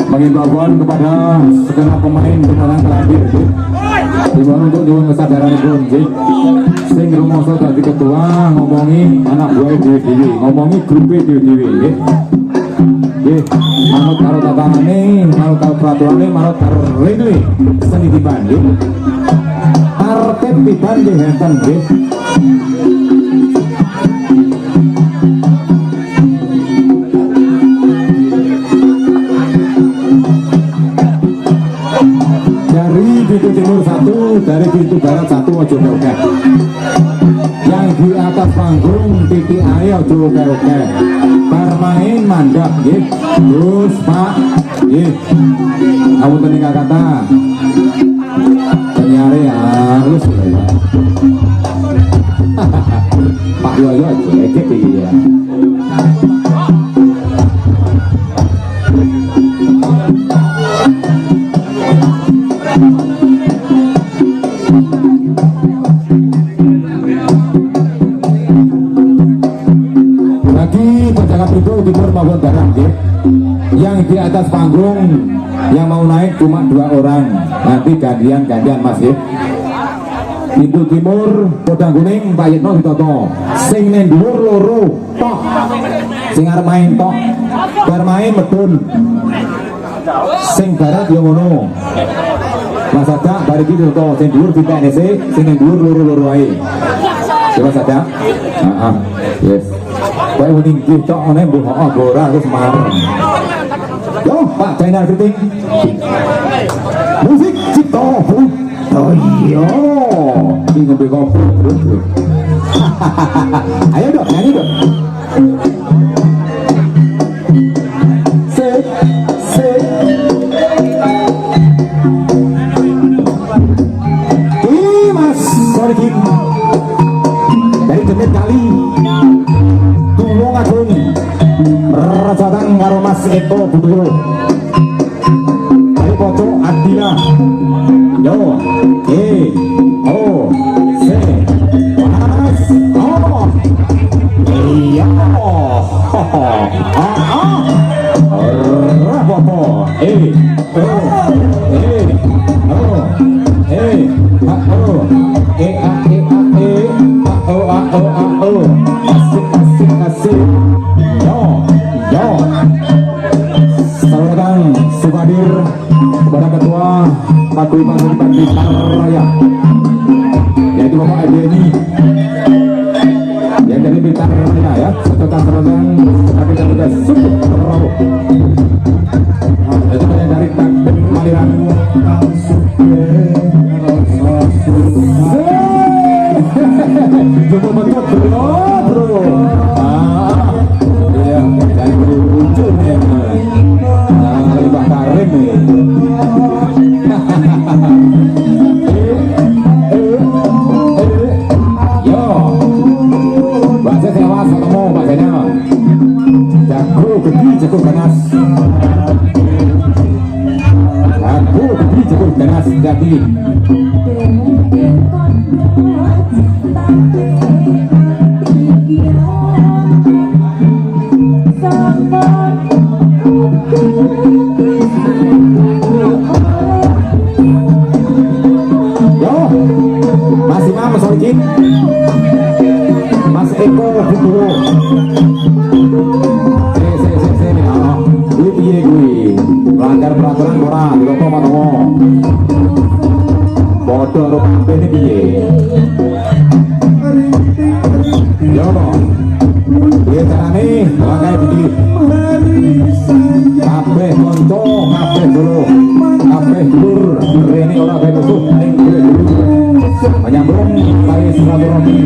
Mengimbauan kepada segenap pemain pemain terakhir dimana untuk nyuwun kesadaran pun sing rumoso dadi ketua ngomongi anak buah dhewe-dhewe, ngomongi grup dhewe-dhewe nggih. Nggih, manut karo tatanane, manut karo peraturane, manut karo rene seni dibanding. Tartib dibanding enten nggih. Pintu timur satu, dari pintu barat satu, ojo oke. Yang di atas panggung titik ayo ojo oke. Bermain mandap, gitu. Terus Pak, gitu. Kamu tenika kata, penyari harus ya. Pak Yoyo cekek ya. Timur maupun barat ya. Yang di atas panggung yang mau naik cuma 2 orang, nanti gantian mas ya. Pintu timur podang kuning Pak Yitno ditoto, sing neng dhuwur loro tok, sing arep main tok, bermain medun, sing barat yo ngono. Mas Ada bari iki ditoto, sing dhuwur di PNC, sing neng dhuwur loro ae. Coba Ada. Yes. Kowe mending cocok ngene mbuh ora wis marem. Yo, Pak Channel Fitting. Musik cipta. Oh iya. Iki ngombe kopi, Bro. Ayo dong, nyanyi dong. Sik. Mas, sorry Kim. Dari Jemet Kali. Rajatan karo Mas Eko Budul dari pojok Adila. Yo, C, Mas, iya, rapopo, asik. Salam Sukadir kepada Ketua Paguyuban Blitar Raya, yaitu Bapak Edieni yang dari Blitar Raya ya, serta serta tapi sudah cukup terlalu. Itu yang dari Takbir Maliran. Cukup betul bro. Iya, dan berujung ya. Pak Karim nih. Yo, bahasa Jawa ketemu bahasanya. Jago gede, jago ganas. Jago gede, jago ganas. Jadi. Mas Imam, Mas Orjin, Mas Eko Budul. Piye kuwi? Melanggar peraturan ora, diroko matowo. Padha karo kampene piye? Yo no. Piye carane? Langgae iki. Kabeh kanca, kabeh dulu. Kabeh dulur, rene ora bae musuh ning menyambung tali silaturahmi.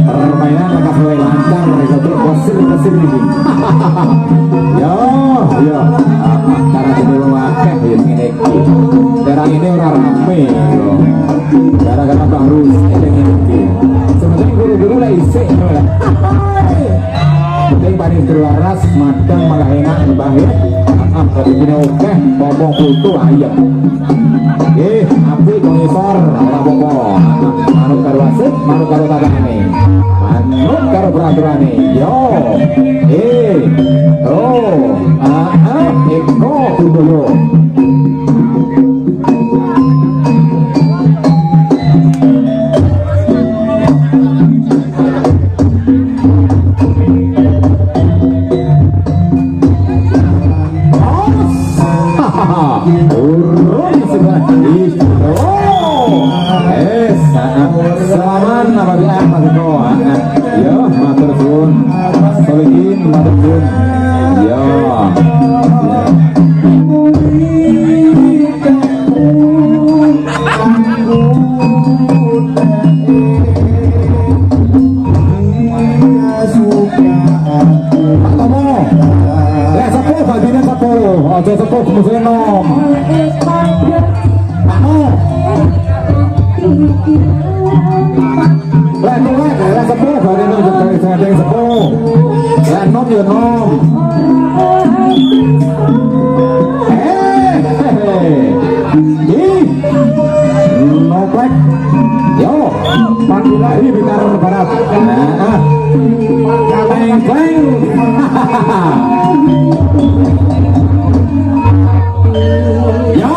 Permainan lekas mulai lancar, asik iki. Yo, yo. Cara dene wong akeh ya ngene iki. Daerah ini ora rame yo. Gara-gara Bang Rus ngene iki. Sebenarnya guru-guru lah isik ngono lah. Penting paling terlaras madang malah enak mbah ya. Tapi ini oke, ngomong putu ayam. Api kongisor, ora apa-apa. Manut karo wasit, manut karo tatane. Manut karo peraturan yo. Eko kudu. Selamat apabila masuk yo matur suwun solihin matur suwun yo aja sepuh musuh nom Lah sepuh bagian itu dari sedang sepuh. Lah nom ya nom. Noplek. Yo, Pandilahi Blitar Barat. Kleng. Yo,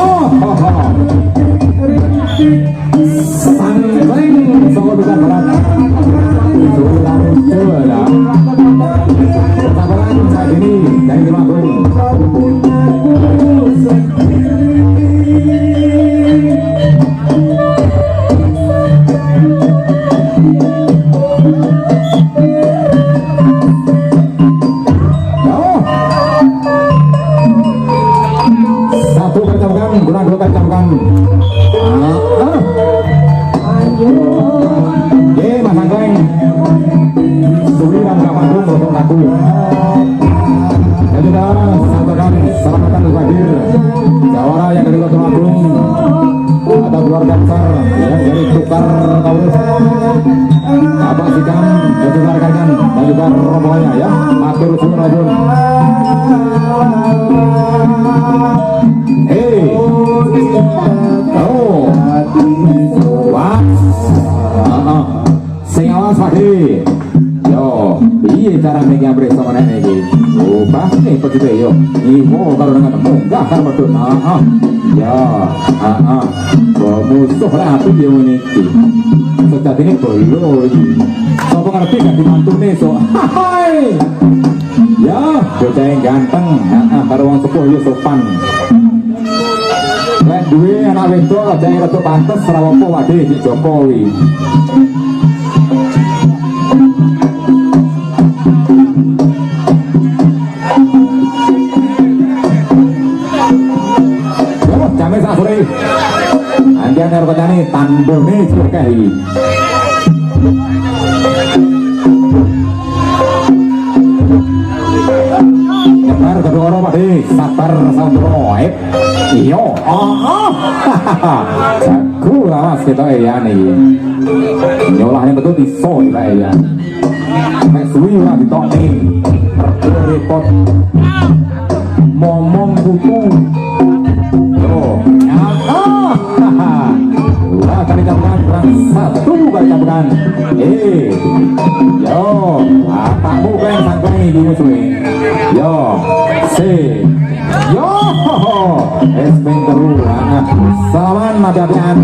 Sangleng Solo Blitar Barat. Sabaran saat ini dari Temanggung. Satu kacamkan, guna dua kacamkan. Mas Angkleng Suliran Kapandung Bosong Kaku. Dan juga sampaikan selamatan hadir jawara yang dari Kota Agung atau keluarga besar yang dari Tukar Taurus Bapak Sikam dan juga rekan-rekan dan juga rombongannya ya. Matur suwun rajun. Wah. Sing awas Pakde. Yo, piye cara nyambre sama nenek iki? Obah nih pedhe yo. Imo karo dengan munggah karo medhun. Ya, musuh lah api dia ngene iki. Sejatine bolo iki. Sapa ngerti gak dimantune so. Hai. Ya, bocah ganteng, karo wong sepuh yo sopan. Lek duwe anak wedok aja rada pantes ora apa Pakde si Jokowi. Jamnya sak sore andian karo kancane tandone diberkahi. Sabar kedoro Pakde, sabar saudara. Iya. Jago awas ketok ya iki. Nyolahnya betul iso lah ya. Nek suwi ora ditokne. Repot. Momong kuku. Dua kali campuran kurang satu kali campuran. Yo, apakmu kan sangkong ini musuhnya. Yo, yo, esmen terus. Salaman mati-matian.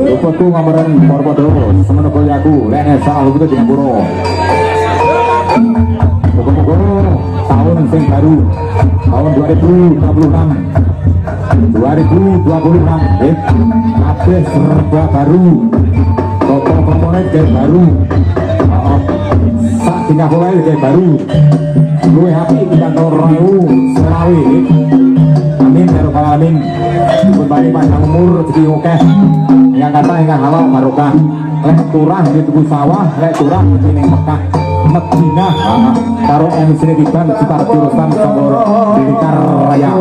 Lupaku ngameran porpodo semen koyaku. Lene salah betul dengan puro. Pokok-pokok tahun sing baru tahun 2026 kabeh serba baru, toko komponen kayak baru, sak tingkah mulai kayak baru, luwe api di kantor Rayu Selawi. Amin ya rabbal alamin. Dipun paring panjang umur rezeki akeh, ingkang kathah ingkang halal barokah. lek turah di tuku sawah, lek turah di ning Mekah Medina karo MC Tiban Sutar Jurusan Sambor Blitar Raya.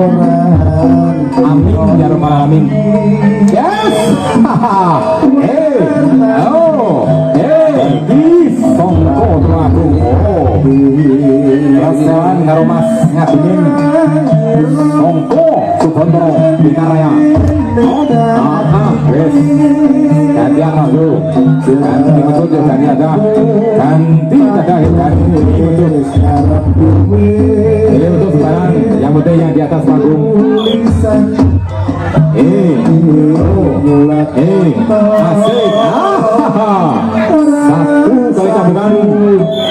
Amin ya rabbal alamin. Yes. Songko Prabu. Rasawan karo Mas Ngadinin. Songko Subandro Blitar Raya. Wes. Gantian lalu. Ganti betul ya ganti ada. Ganti ada ganti betul. Ini untuk sekarang yang penting yang di atas panggung. Asik. Satu kali cambukan,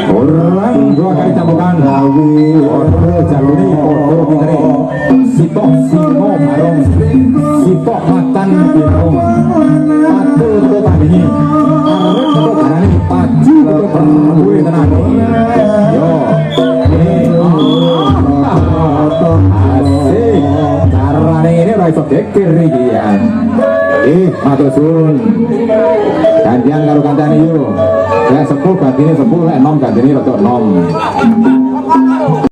orang dua kali cambukan. Order jaluri, order pintere. Sitok singo barong, sitok macan bingung. Patu untuk tandingi, arep untuk garani, paju untuk berbuih tenang. Yo, asik. Carane ini ora iso geger iki ya. Matur suwun. Gantian karo kancane yo. Lek sepuh gantine sepuh, lek nom gantine rada nom.